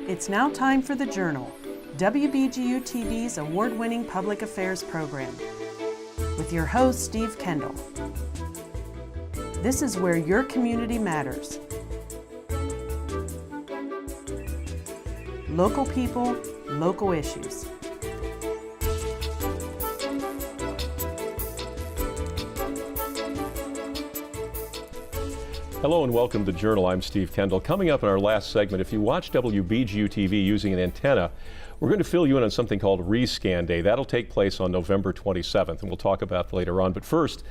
It's now time for The Journal, WBGU-TV's award-winning public affairs program, with your host, Steve Kendall. This is where your community matters. Local people, local issues. Hello and welcome to The Journal. I'm Steve Kendall. Coming up in our last segment, if you watch WBGU-TV using an antenna, we're going to fill you in on something called Rescan Day. That'll take place on November 27th, and we'll talk about that later on. But first,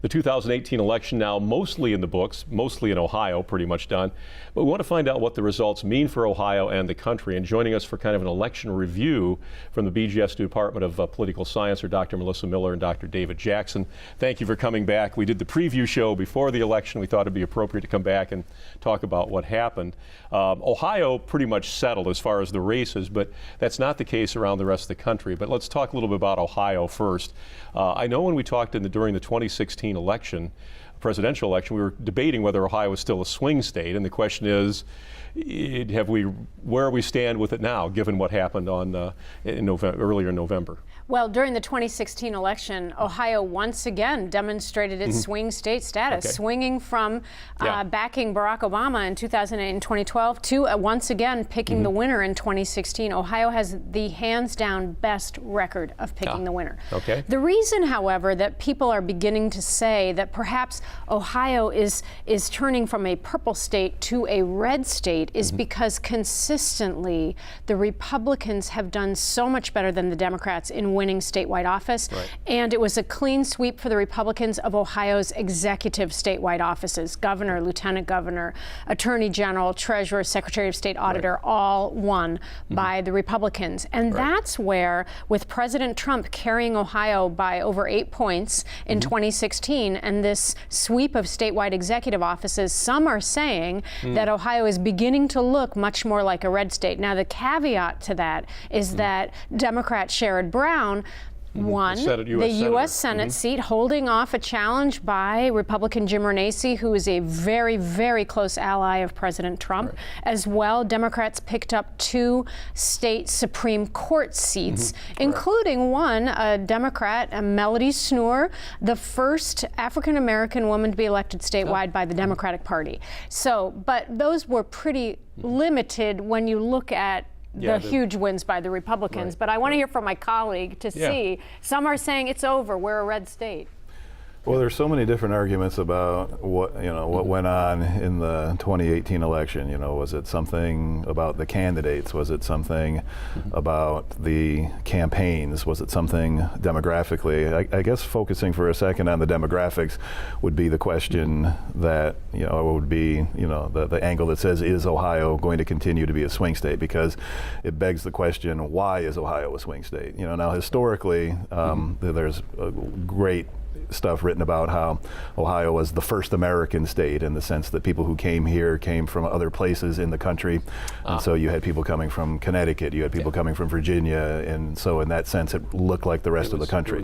the 2018 election now mostly in the books, mostly in Ohio, pretty much done. But we want to find out what the results mean for Ohio and the country. And joining us for kind of an election review from the BGSU Department of Political Science are Dr. Melissa Miller and Dr. David Jackson. Thank you for coming back. We did the preview show before the election. We thought it'd be appropriate to come back and talk about what happened. Ohio pretty much settled as far as the races, but that's not the case around the rest of the country. But let's talk a little bit about Ohio first. I know when we talked during the 2016 election, presidential election, we were debating whether Ohio was still a swing state, and the question is, where we stand with it now, given what happened earlier in November? Well, during the 2016 election, Ohio once again demonstrated its swing state status, swinging from backing Barack Obama in 2008 and 2012 to once again picking the winner in 2016. Ohio has the hands-down best record of picking the winner. The reason, however, that people are beginning to say that perhaps Ohio is turning from a purple state to a red state is because consistently the Republicans have done so much better than the Democrats in winning statewide office. And it was a clean sweep for the Republicans of Ohio's executive statewide offices. Governor, lieutenant governor, attorney general, treasurer, secretary of state, auditor, all won by the Republicans. And that's where, with President Trump carrying Ohio by over 8 points in 2016 and this sweep of statewide executive offices, some are saying that Ohio is beginning to look much more like a red state. Now, the caveat to that is that Democrat Sherrod Brown won the U.S. Senate seat, holding off a challenge by Republican Jim Renacci, who is a very, very close ally of President Trump. As well, Democrats picked up 2 state Supreme Court seats, including one, a Democrat, Melody Snoor, the first African-American woman to be elected statewide by the Democratic Party. So, but those were pretty limited when you look at the huge wins by the Republicans. But I want to hear from my colleague to see. Some are saying it's over, we're a red state. Well, there's so many different arguments about what went on in the 2018 election. Was it something about the candidates? Was it something about the campaigns? Was it something demographically? I guess focusing for a second on the demographics would be the question that would be the angle that says, is Ohio going to continue to be a swing state? Because it begs the question, why is Ohio a swing state? Now historically, there's a great stuff written about how Ohio was the first American state, in the sense that people who came here came from other places in the country. And so you had people coming from Connecticut, you had people coming from Virginia, and so in that sense it looked like the rest of the country.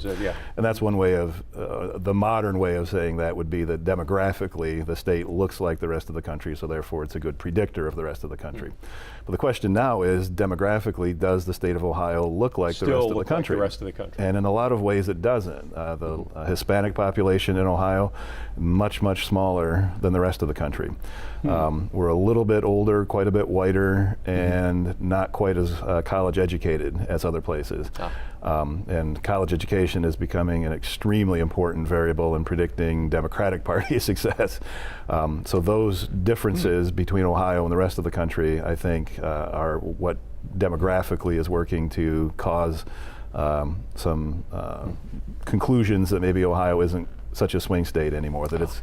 And that's one way of, the modern way of saying that would be that demographically the state looks like the rest of the country, so therefore it's a good predictor of the rest of the country. But the question now is, demographically, does the state of Ohio look like the rest of the country? Like the rest of the country. And in a lot of ways it doesn't. The Hispanic population in Ohio, much, much smaller than the rest of the country. We're a little bit older, quite a bit whiter, and not quite as college educated as other places. And college education is becoming an extremely important variable in predicting Democratic Party success. So those differences between Ohio and the rest of the country, I think, are what demographically is working to cause some conclusions that maybe Ohio isn't such a swing state anymore, that it's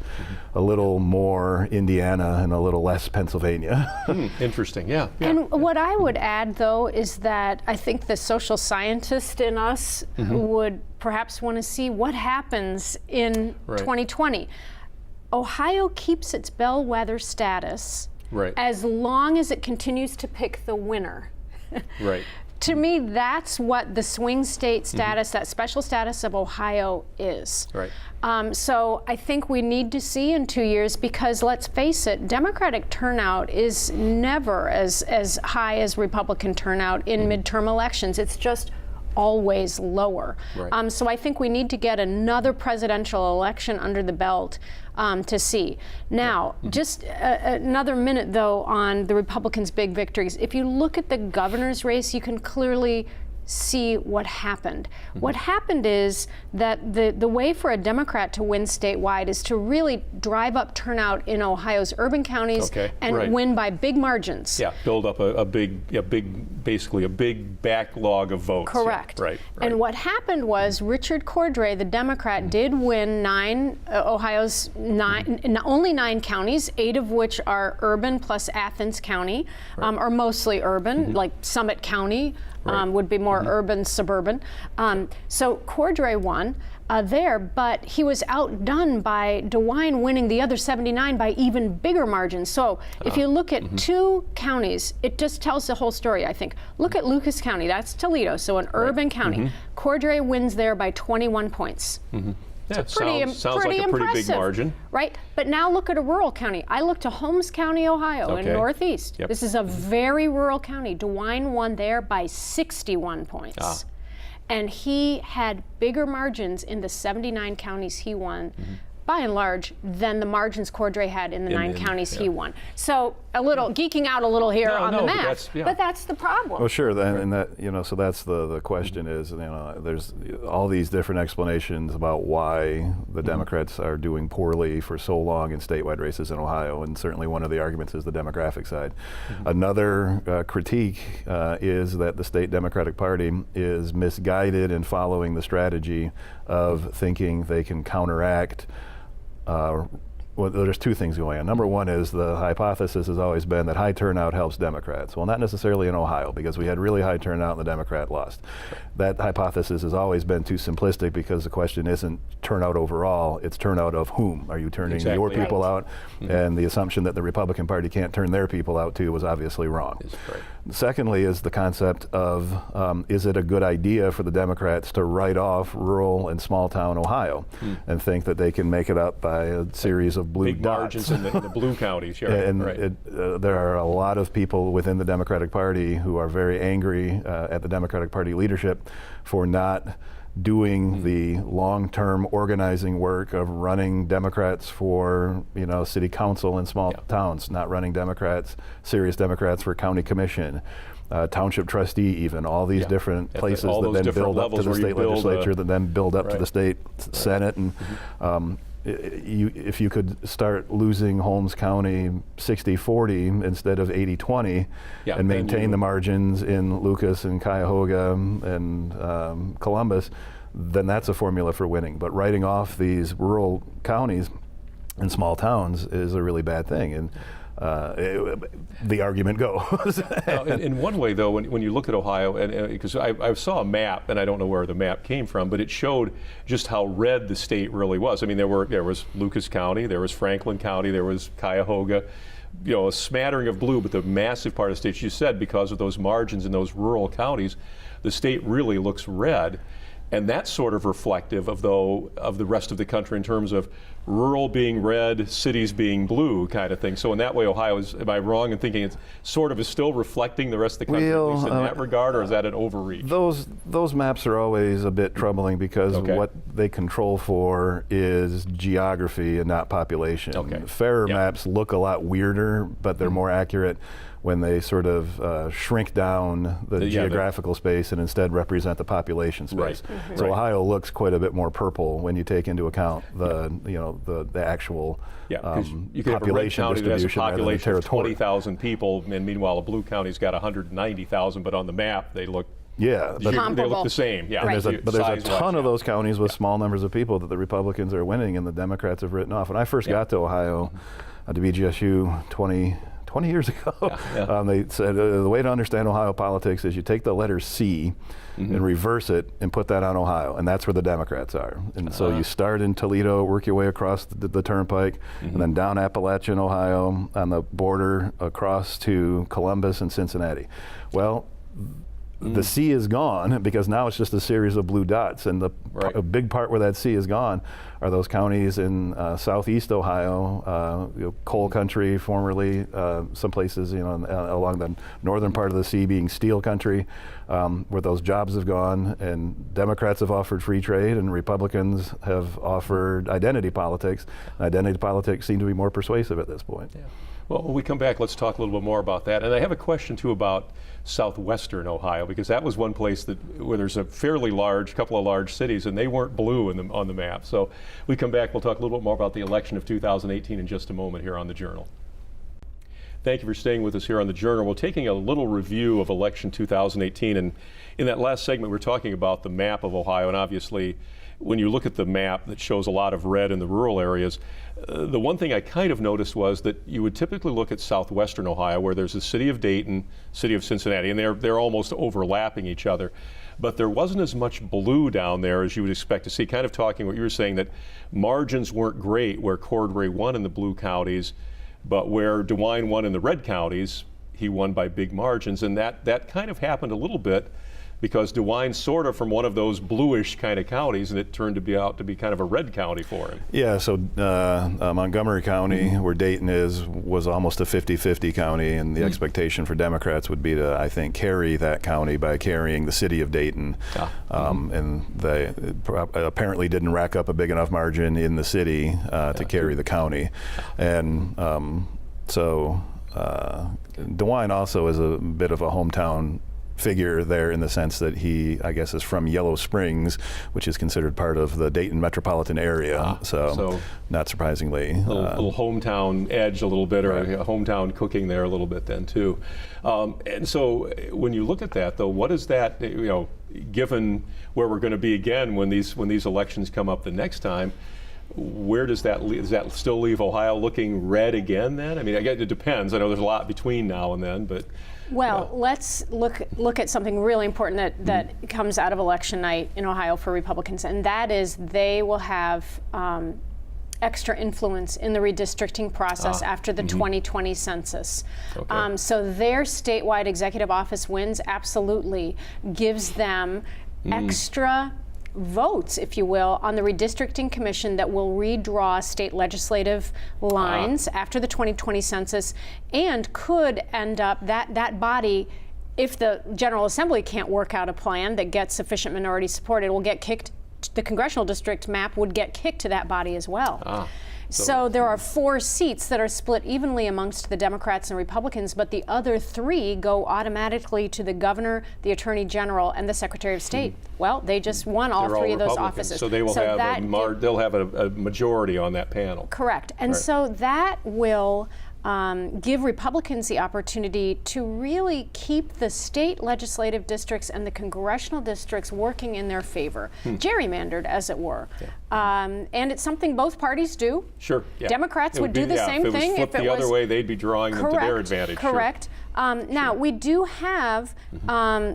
a little more Indiana and a little less Pennsylvania. Interesting, And what I would add, though, is that I think the social scientist in us would perhaps want to see what happens in 2020. Ohio keeps its bellwether status as long as it continues to pick the winner. To me, that's what the swing state status, that special status of Ohio is. Right. So I think we need to see in 2 years, because let's face it, Democratic turnout is never as high as Republican turnout in midterm elections. It's just always lower. Right. So I think we need to get another presidential election under the belt to see. Now, just another minute, though, on the Republicans' big victories. If you look at the governor's race, you can clearly see what happened. What happened is that the way for a Democrat to win statewide is to really drive up turnout in Ohio's urban counties and win by big margins. Yeah, build up basically a big backlog of votes. Correct. Yeah, right. And what happened was Richard Cordray, the Democrat, did win Ohio's only 9 counties, 8 of which are urban plus Athens County, are mostly urban, like Summit County. Would be more urban, suburban. So Cordray won there, but he was outdone by DeWine winning the other 79 by even bigger margins. So if you look at 2 counties, it just tells the whole story, I think. Look at Lucas County, that's Toledo, so an urban county. Cordray wins there by 21 points. Yeah, it's pretty sounds like a pretty big margin. Right? But now look at a rural county. I looked to Holmes County, Ohio, in Northeast. This is a very rural county. DeWine won there by 61 points. And he had bigger margins in the 79 counties he won, by and large, than the margins Cordray had in the 9 counties he won. So a little geeking out a little here on the math, but that's the problem. Well, sure, and that, so that's the question is, there's all these different explanations about why the Democrats are doing poorly for so long in statewide races in Ohio, and certainly one of the arguments is the demographic side. Another critique is that the state Democratic Party is misguided in following the strategy of thinking they can counteract well, there's 2 things going on. Number one is the hypothesis has always been that high turnout helps Democrats. Well, not necessarily in Ohio, because we had really high turnout and the Democrat lost. That hypothesis has always been too simplistic, because the question isn't turnout overall, it's turnout of whom. Are you turning your people out? And the assumption that the Republican Party can't turn their people out too was obviously wrong. Secondly is the concept of is it a good idea for the Democrats to write off rural and small town Ohio and think that they can make it up by a series of blue big dots. margins in the blue counties, And there are a lot of people within the Democratic Party who are very angry at the Democratic Party leadership for not doing the long-term organizing work of running Democrats for city council in small towns, not running serious Democrats for county commission, township trustee, even all these different places that then build up to the state legislature, that then build up to the state senate, and if you could start losing Holmes County 60-40 instead of 80-20 and maintain the margins in Lucas and Cuyahoga and Columbus, then that's a formula for winning. But writing off these rural counties and small towns is a really bad thing. And the argument goes. In one way, though, when you look at Ohio, and because I saw a map, and I don't know where the map came from, but it showed just how red the state really was. I mean, there was Lucas County, there was Franklin County, there was Cuyahoga, a smattering of blue, but the massive part of the state, you said, because of those margins in those rural counties, the state really looks red. And that's sort of reflective of the rest of the country in terms of rural being red, cities being blue kind of thing. So in that way, Ohio is, am I wrong in thinking it's sort of is still reflecting the rest of the country, at least in that regard, or is that an overreach? Those maps are always a bit troubling, because what they control for is geography and not population. Fairer maps look a lot weirder, but they're more accurate when they sort of shrink down the geographical space and instead represent the population space. So Ohio looks quite a bit more purple when you take into account the actual you could population have a red county that has a population of 20,000 people, and meanwhile a blue county's got 190,000, but on the map they look they look the same. But there's a ton of those counties with small numbers of people that the Republicans are winning and the Democrats have written off. When I first got to Ohio, to BGSU 20 years ago, they said the way to understand Ohio politics is you take the letter C and reverse it and put that on Ohio, and that's where the Democrats are. And so you start in Toledo, work your way across the turnpike, and then down Appalachian, Ohio, on the border across to Columbus and Cincinnati. Well, the C is gone, because now it's just a series of blue dots, and a big part where that C is gone are those counties in southeast Ohio, coal country formerly, some places along the northern part of the C being steel country, where those jobs have gone, and Democrats have offered free trade and Republicans have offered identity politics. Identity politics seem to be more persuasive at this point. Yeah. Well, when we come back, let's talk a little bit more about that. And I have a question too about southwestern Ohio, because that was one place where there's a fairly couple of large cities, and they weren't blue on the map. So we come back, we'll talk a little bit more about the election of 2018 in just a moment here on The Journal. Thank you for staying with us here on The Journal. We're taking a little review of election 2018, and in that last segment we're talking about the map of Ohio, and obviously when you look at the map that shows a lot of red in the rural areas, the one thing I kind of noticed was that you would typically look at southwestern Ohio, where there's the city of Dayton, city of Cincinnati, and they're almost overlapping each other. But there wasn't as much blue down there as you would expect to see. Kind of talking what you were saying, that margins weren't great where Cordray won in the blue counties, but where DeWine won in the red counties, he won by big margins. And that kind of happened a little bit because DeWine's sort of from one of those bluish kind of counties, and it turned out to be kind of a red county for him. Yeah, so Montgomery County, where Dayton was almost a 50-50 county, and the expectation for Democrats would be to, I think, carry that county by carrying the city of Dayton. And they apparently didn't rack up a big enough margin in the city to carry the county. And so DeWine also is a bit of a hometown figure there, in the sense that he, I guess, is from Yellow Springs, which is considered part of the Dayton metropolitan area. So not surprisingly, little hometown edge a little bit, or a hometown cooking there a little bit then too. And so when you look at that, though, what is that? Given where we're going to be again when these elections come up the next time, where does that leave? Does that still leave Ohio looking red again then? I mean, I guess it depends. I know there's a lot between now and then, but. Well, let's look at something really important that comes out of election night in Ohio for Republicans, and that is they will have extra influence in the redistricting process after the 2020 census. Okay. So their statewide executive office wins absolutely gives them extra votes, if you will, on the Redistricting Commission that will redraw state legislative lines after the 2020 census, and could end up that body, if the General Assembly can't work out a plan that gets sufficient minority support, it will get kicked. The congressional district map would get kicked to that body as well. So there are 4 seats that are split evenly amongst the Democrats and Republicans, but the other 3 go automatically to the governor, the attorney general, and the secretary of state. Well, they just won all 3 of those offices. So they will they'll have a majority on that panel. Correct. And so that will give Republicans the opportunity to really keep the state legislative districts and the congressional districts working in their favor, gerrymandered, as it were. And it's something both parties do. Sure. Yeah. Democrats would do the same thing. If it was flipped the other way, they'd be drawing them to their advantage. Correct. Now, we do have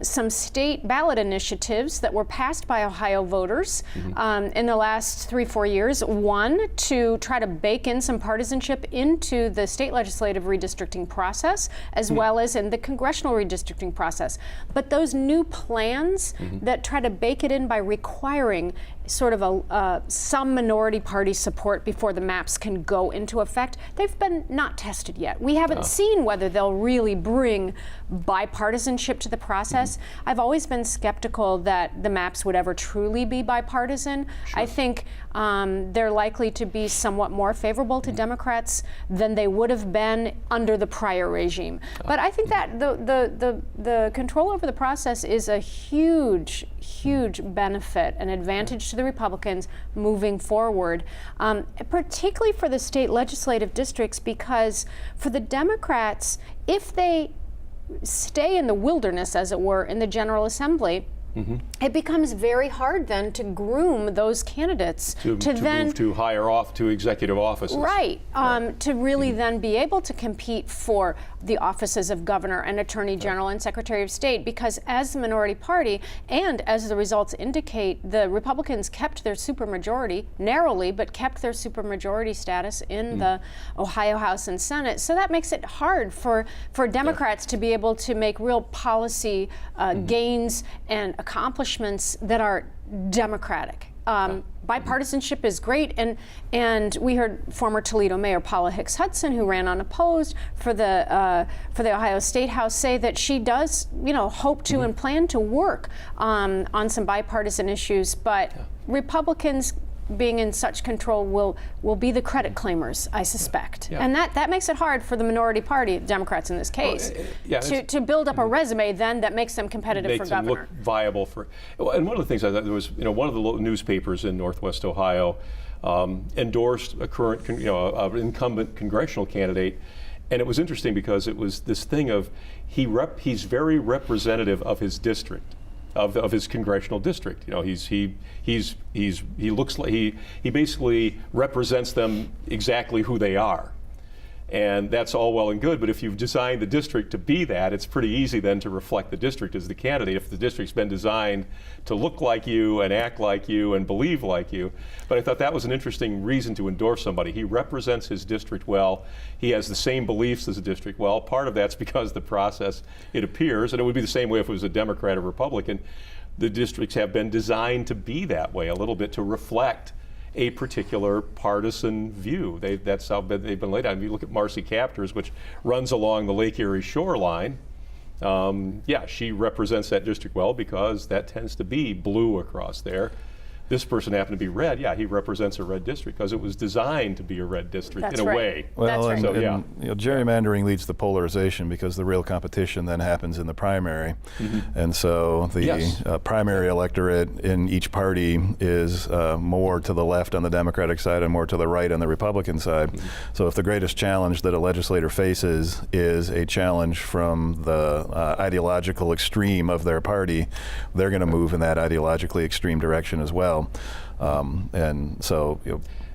some state ballot initiatives that were passed by Ohio voters in the last 3-4 years. One, to try to bake in some partisanship into the state legislative redistricting process, as well as in the congressional redistricting process. But those new plans that try to bake it in by requiring sort of some minority party support before the maps can go into effect, they've been not tested yet. We haven't seen whether they'll really bring bipartisanship to the process. I've always been skeptical that the maps would ever truly be bipartisan. I think they're likely to be somewhat more favorable to Democrats than they would have been under the prior regime. But I think that the control over the process is a huge benefit and advantage to the Republicans moving forward, particularly for the state legislative districts, because for the Democrats, if they stay in the wilderness, as it were, in the General Assembly, it becomes very hard then to groom those candidates to then move to higher off to executive offices. Right. To really then be able to compete for the offices of governor and attorney general and secretary of state, because as the minority party and as the results indicate, the Republicans kept their supermajority narrowly, but kept their supermajority status in the Ohio House and Senate. So that makes it hard for Democrats to be able to make real policy gains and accomplishments that are democratic. Bipartisanship is great, and we heard former Toledo Mayor Paula Hicks Hudson, who ran unopposed for the Ohio State House, say that she does, hope to and plan to work on some bipartisan issues, but Republicans being in such control will be the credit claimers, I suspect. And that makes it hard for the minority party, Democrats in this case, to build up a resume then that makes them competitive for governor. Makes them look viable for, and one of the things I thought there was, one of the newspapers in Northwest Ohio endorsed a current, an incumbent congressional candidate. And it was interesting because it was this thing of he's very representative of his district. Of his congressional district, he looks like he basically represents them exactly who they are, and that's all well and good. But if you've designed the district to be that, it's pretty easy then to reflect the district as the candidate. If the district's been designed to look like you and act like you and believe like you, but I thought that was an interesting reason to endorse somebody. He represents his district well. He has the same beliefs as the district well. Part of that's because the process, it appears, and it would be the same way if it was a Democrat or Republican, the districts have been designed to be that way a little bit, to reflect a particular partisan view. That's how they've been laid out. If you look at Marcy Kapters, which runs along the Lake Erie shoreline, she represents that district well because that tends to be blue across there. This person happened to be red. Yeah, he represents a red district because it was designed to be a red district in a way. Well, That's and, right. Gerrymandering leads to polarization because the real competition then happens in the primary. And so the primary electorate in each party is more to the left on the Democratic side and more to the right on the Republican side. So if the greatest challenge that a legislator faces is a challenge from the ideological extreme of their party, they're going to move in that ideologically extreme direction as well. And so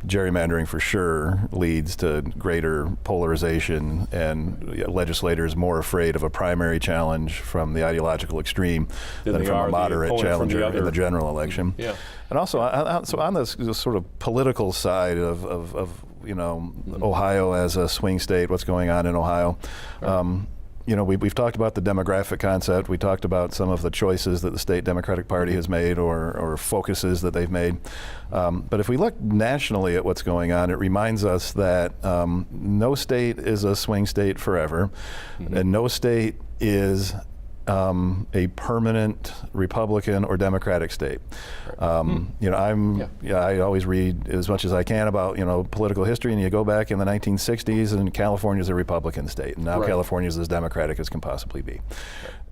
gerrymandering for sure leads to greater polarization and legislators more afraid of a primary challenge from the ideological extreme than from a moderate challenger in the general election. And also, so on this sort of political side of Ohio as a swing state, what's going on in Ohio, we've talked about the demographic concept. We talked about some of the choices that the state Democratic Party has made or focuses that they've made. But if we look nationally at what's going on, it reminds us that no state is a swing state forever, and no state is a permanent Republican or Democratic state. I always read as much as I can about political history, and you go back in the 1960s, and California's a Republican state, and now California's as Democratic as can possibly be.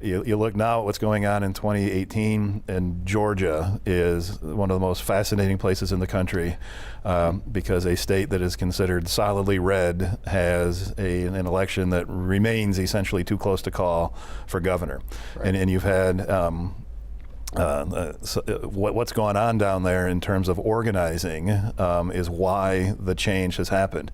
You look now at what's going on in 2018, and Georgia is one of the most fascinating places in the country because a state that is considered solidly red has an election that remains essentially too close to call for governor. And you've had what's going on down there in terms of organizing is why the change has happened.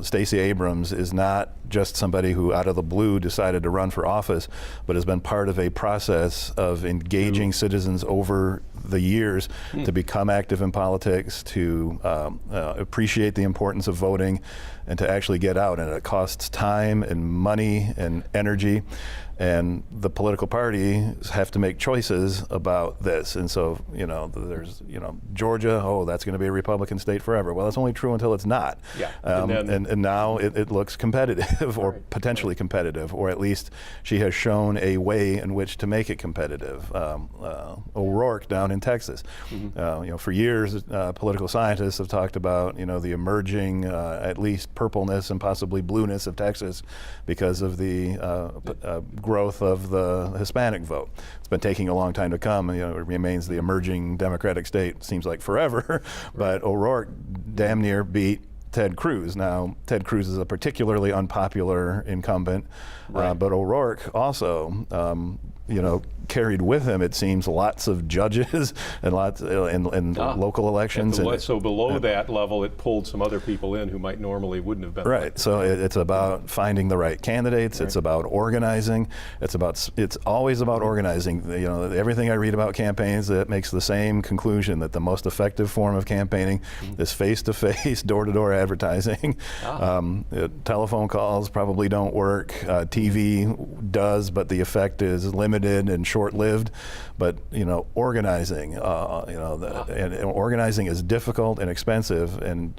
Stacey Abrams is not just somebody who out of the blue decided to run for office, but has been part of a process of engaging citizens over the years to become active in politics, to appreciate the importance of voting, and to actually get out. And it costs time and money and energy. And the political parties have to make choices about this. And so, there's, Georgia, that's going to be a Republican state forever. Well, that's only true until it's not. And now it looks competitive or potentially competitive, or at least she has shown a way in which to make it competitive. O'Rourke down in Texas. For years, political scientists have talked about, the emerging, at least purpleness and possibly blueness of Texas because of the growth of the Hispanic vote. It's been taking a long time to come. It remains the emerging Democratic state, seems like forever, but O'Rourke damn near beat Ted Cruz. Now, Ted Cruz is a particularly unpopular incumbent, but O'Rourke also carried with him, it seems, lots of judges and lots in local elections. So below that level, it pulled some other people in who might normally wouldn't have been. Right. So it's about finding the right candidates. Right. It's about organizing. It's always about organizing. Everything I read about campaigns, that makes the same conclusion, that the most effective form of campaigning is face-to-face, door-to-door advertising. Telephone calls probably don't work. TV does, but the effect is limited and short-lived. But organizing, and organizing is difficult and expensive, and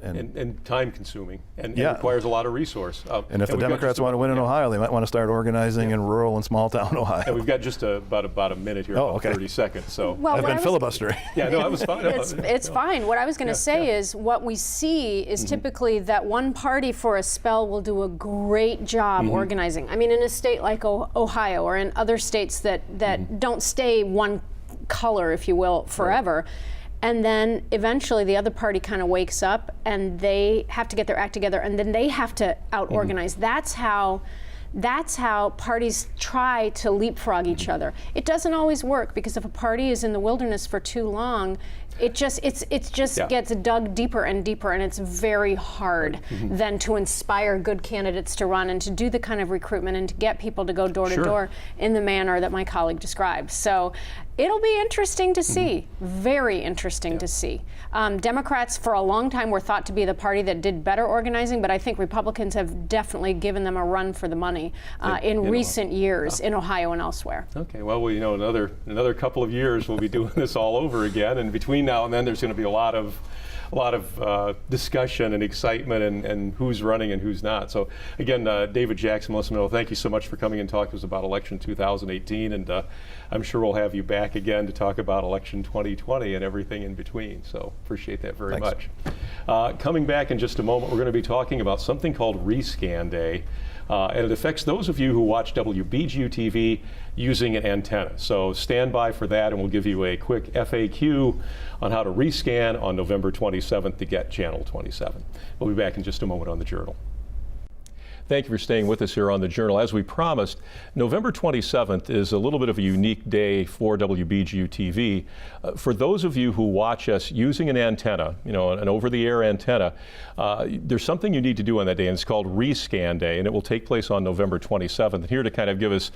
and time-consuming, and it requires a lot of resource. And if the Democrats want to win in Ohio, they might want to start organizing in rural and small-town Ohio. And we've got just about a minute here, about 30 seconds. So I've been filibustering. Yeah, no, that was fine. It's fine. What I was going to say is, what we see is typically that one party for a spell will do a great job organizing. I mean, in a state like Ohio, or in other states that don't stay one color, if you will, forever. Right. And then eventually the other party kind of wakes up and they have to get their act together, and then they have to out-organize. That's how parties try to leapfrog each other. It doesn't always work, because if a party is in the wilderness for too long, it just gets dug deeper and deeper, and it's very hard then to inspire good candidates to run and to do the kind of recruitment and to get people to go door to door in the manner that my colleague described. So it'll be interesting to see, very interesting to see. Democrats for a long time were thought to be the party that did better organizing, but I think Republicans have definitely given them a run for the money in recent years in Ohio and elsewhere. Okay, well, another couple of years we'll be doing this all over again, and between now and then there's going to be a lot of discussion and excitement and who's running and who's not. So again, David Jackson, Melissa Minow, thank you so much for coming and talking to us about election 2018, and I'm sure we'll have you back again to talk about election 2020 and everything in between. So appreciate that very much. Coming back in just a moment, we're going to be talking about something called Rescan Day. And it affects those of you who watch WBGU-TV using an antenna. So stand by for that, and we'll give you a quick FAQ on how to rescan on November 27th to get Channel 27. We'll be back in just a moment on The Journal. Thank you for staying with us here on The Journal. As we promised, November 27th is a little bit of a unique day for WBGU-TV. For those of you who watch us using an antenna, an over-the-air antenna, there's something you need to do on that day, and it's called Rescan Day, and it will take place on November 27th. And here to kind of give us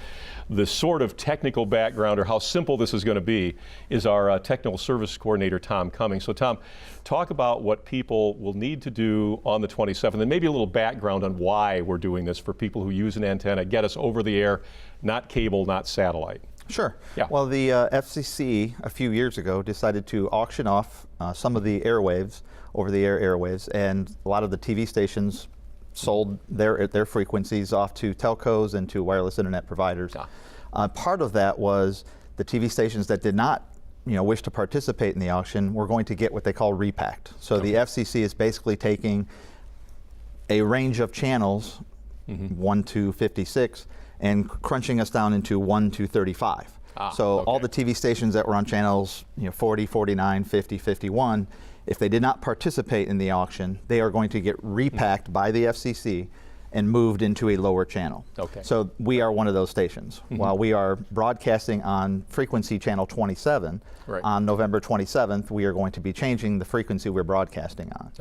the sort of technical background, or how simple this is going to be, is our technical service coordinator, Tom Cummings. So Tom, talk about what people will need to do on the 27th, and maybe a little background on why we're doing this for people who use an antenna, get us over the air, not cable, not satellite. Sure. Yeah. Well, the FCC a few years ago decided to auction off some of the airwaves, over-the-air airwaves, and a lot of the TV stations sold their frequencies off to telcos and to wireless internet providers. Part of that was the TV stations that did not wish to participate in the auction were going to get what they call repacked. So the FCC is basically taking a range of channels, 1 to 56, and crunching us down into 1 to 35. All the TV stations that were on channels 40, 49, 50, 51, if they did not participate in the auction, they are going to get repacked by the FCC and moved into a lower channel. So we are one of those stations. While we are broadcasting on frequency channel 27, on November 27th, we are going to be changing the frequency we're broadcasting on.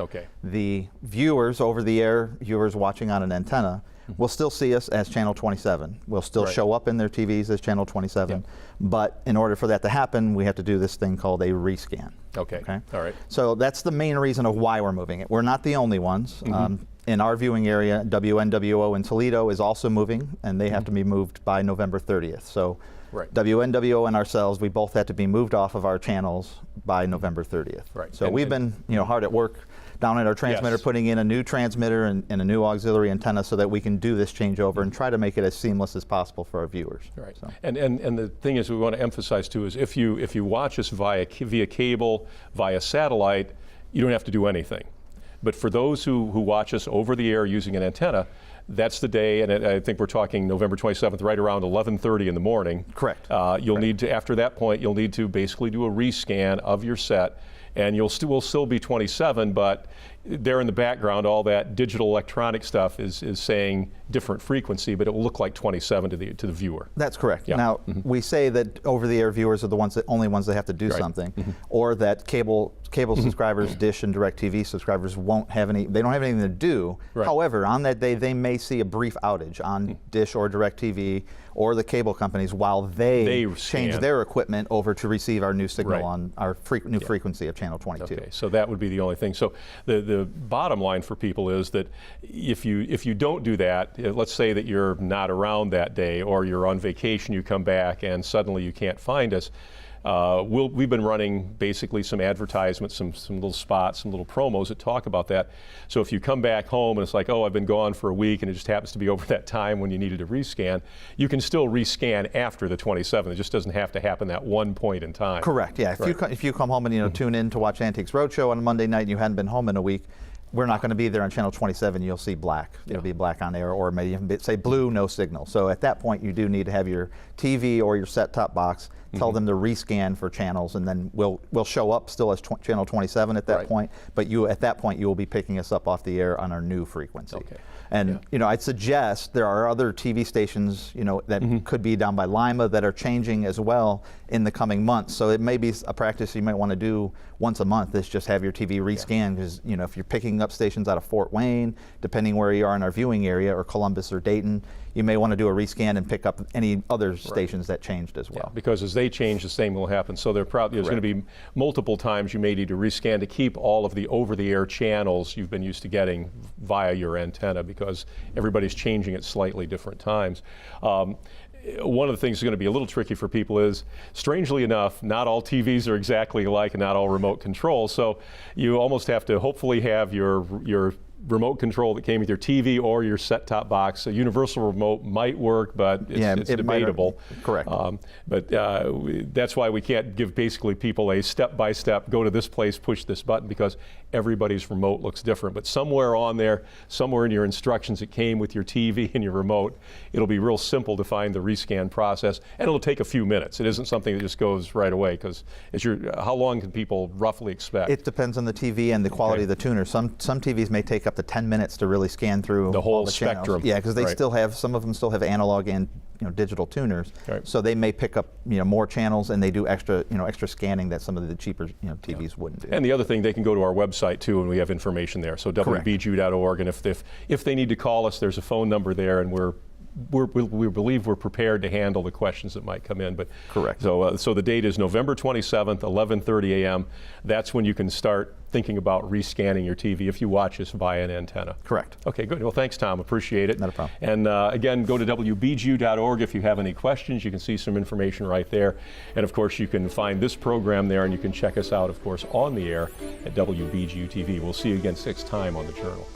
The viewers, over-the-air viewers watching on an antenna, will still see us as channel 27. We'll still show up in their TVs as channel 27, but in order for that to happen, we have to do this thing called a rescan. All right. So that's the main reason of why we're moving it. We're not the only ones. In our viewing area, WNWO in Toledo is also moving, and they have to be moved by November 30th. So WNWO and ourselves, we both had to be moved off of our channels by November 30th. So we've been hard at work down at our transmitter, putting in a new transmitter and a new auxiliary antenna so that we can do this changeover and try to make it as seamless as possible for our viewers. So. And the thing is, we want to emphasize too, is if you watch us via cable, via satellite, you don't have to do anything. But for those who watch us over the air using an antenna, that's the day, and I think we're talking November 27th, right around 11:30 in the morning. Correct. You'll need to, after that point, you'll need to basically do a rescan of your set and we'll still be 27, but there in the background, all that digital electronic stuff is saying different frequency, but it will look like 27 to the viewer. That's correct. Yeah. Now, we say that over-the-air viewers are the only ones that have to do something, or that cable subscribers, Dish and DirecTV subscribers they don't have anything to do. Right. However, on that day, they may see a brief outage on Dish or DirecTV or the cable companies while they change their equipment over to receive our new signal on our new frequency of channel 22. Okay, so that would be the only thing. So the bottom line for people is that if you don't do that, let's say that you're not around that day or you're on vacation, you come back and suddenly you can't find us. We've been running basically some advertisements, some little spots, some little promos that talk about that. So if you come back home and it's like, oh, I've been gone for a week and it just happens to be over that time when you needed to rescan, you can still rescan after the 27th. It just doesn't have to happen that one point in time. Correct. Yeah. If you come home and tune in to watch Antiques Roadshow on a Monday night and you hadn't been home in a week, we're not going to be there on channel 27. You'll see black. It'll be black on air, or maybe even say blue, no signal. So at that point, you do need to have your TV or your set-top box. Tell them to rescan for channels, and then we'll show up still as channel 27 at that point. But at that point, you will be picking us up off the air on our new frequency. Okay. And I'd suggest there are other TV stations that could be down by Lima that are changing as well in the coming months. So it may be a practice you might want to do once a month, is just have your TV rescanned, because if you're picking up stations out of Fort Wayne, depending where you are in our viewing area, or Columbus or Dayton, you may want to do a rescan and pick up any other stations that changed as well. Yeah, because as they change, the same will happen. So there's going to be multiple times you may need to rescan to keep all of the over-the-air channels you've been used to getting via your antenna, because everybody's changing at slightly different times. One of the things that's going to be a little tricky for people is, strangely enough, not all TVs are exactly alike and not all remote control. So you almost have to hopefully have your remote control that came with your TV or your set-top box. A universal remote might work, but it's debatable. Correct. But that's why we can't give basically people a step-by-step, go to this place, push this button, because everybody's remote looks different. But somewhere on there, somewhere in your instructions that came with your TV and your remote, it'll be real simple to find the rescan process, and it'll take a few minutes. It isn't something that just goes right away, because how long can people roughly expect? It depends on the TV and the quality of the tuner. Some TVs may take up to 10 minutes to really scan through the whole all the spectrum. Channels. Yeah, because they still have, some of them still have analog and digital tuners. So they may pick up more channels, and they do extra scanning that some of the cheaper TVs wouldn't do. And the other thing, they can go to our website too, and we have information there. So WBGU.org, and if they need to call us, there's a phone number there, and we believe we're prepared to handle the questions that might come in. But correct. So the date is November 27th, 11:30 a.m. That's when you can start thinking about rescanning your TV if you watch us via an antenna. Correct. Okay, good. Well, thanks, Tom. Appreciate it. Not a problem. And again, go to WBGU.org if you have any questions. You can see some information right there. And of course, you can find this program there, and you can check us out, of course, on the air at WBGU-TV. We'll see you again 6 time on the Journal.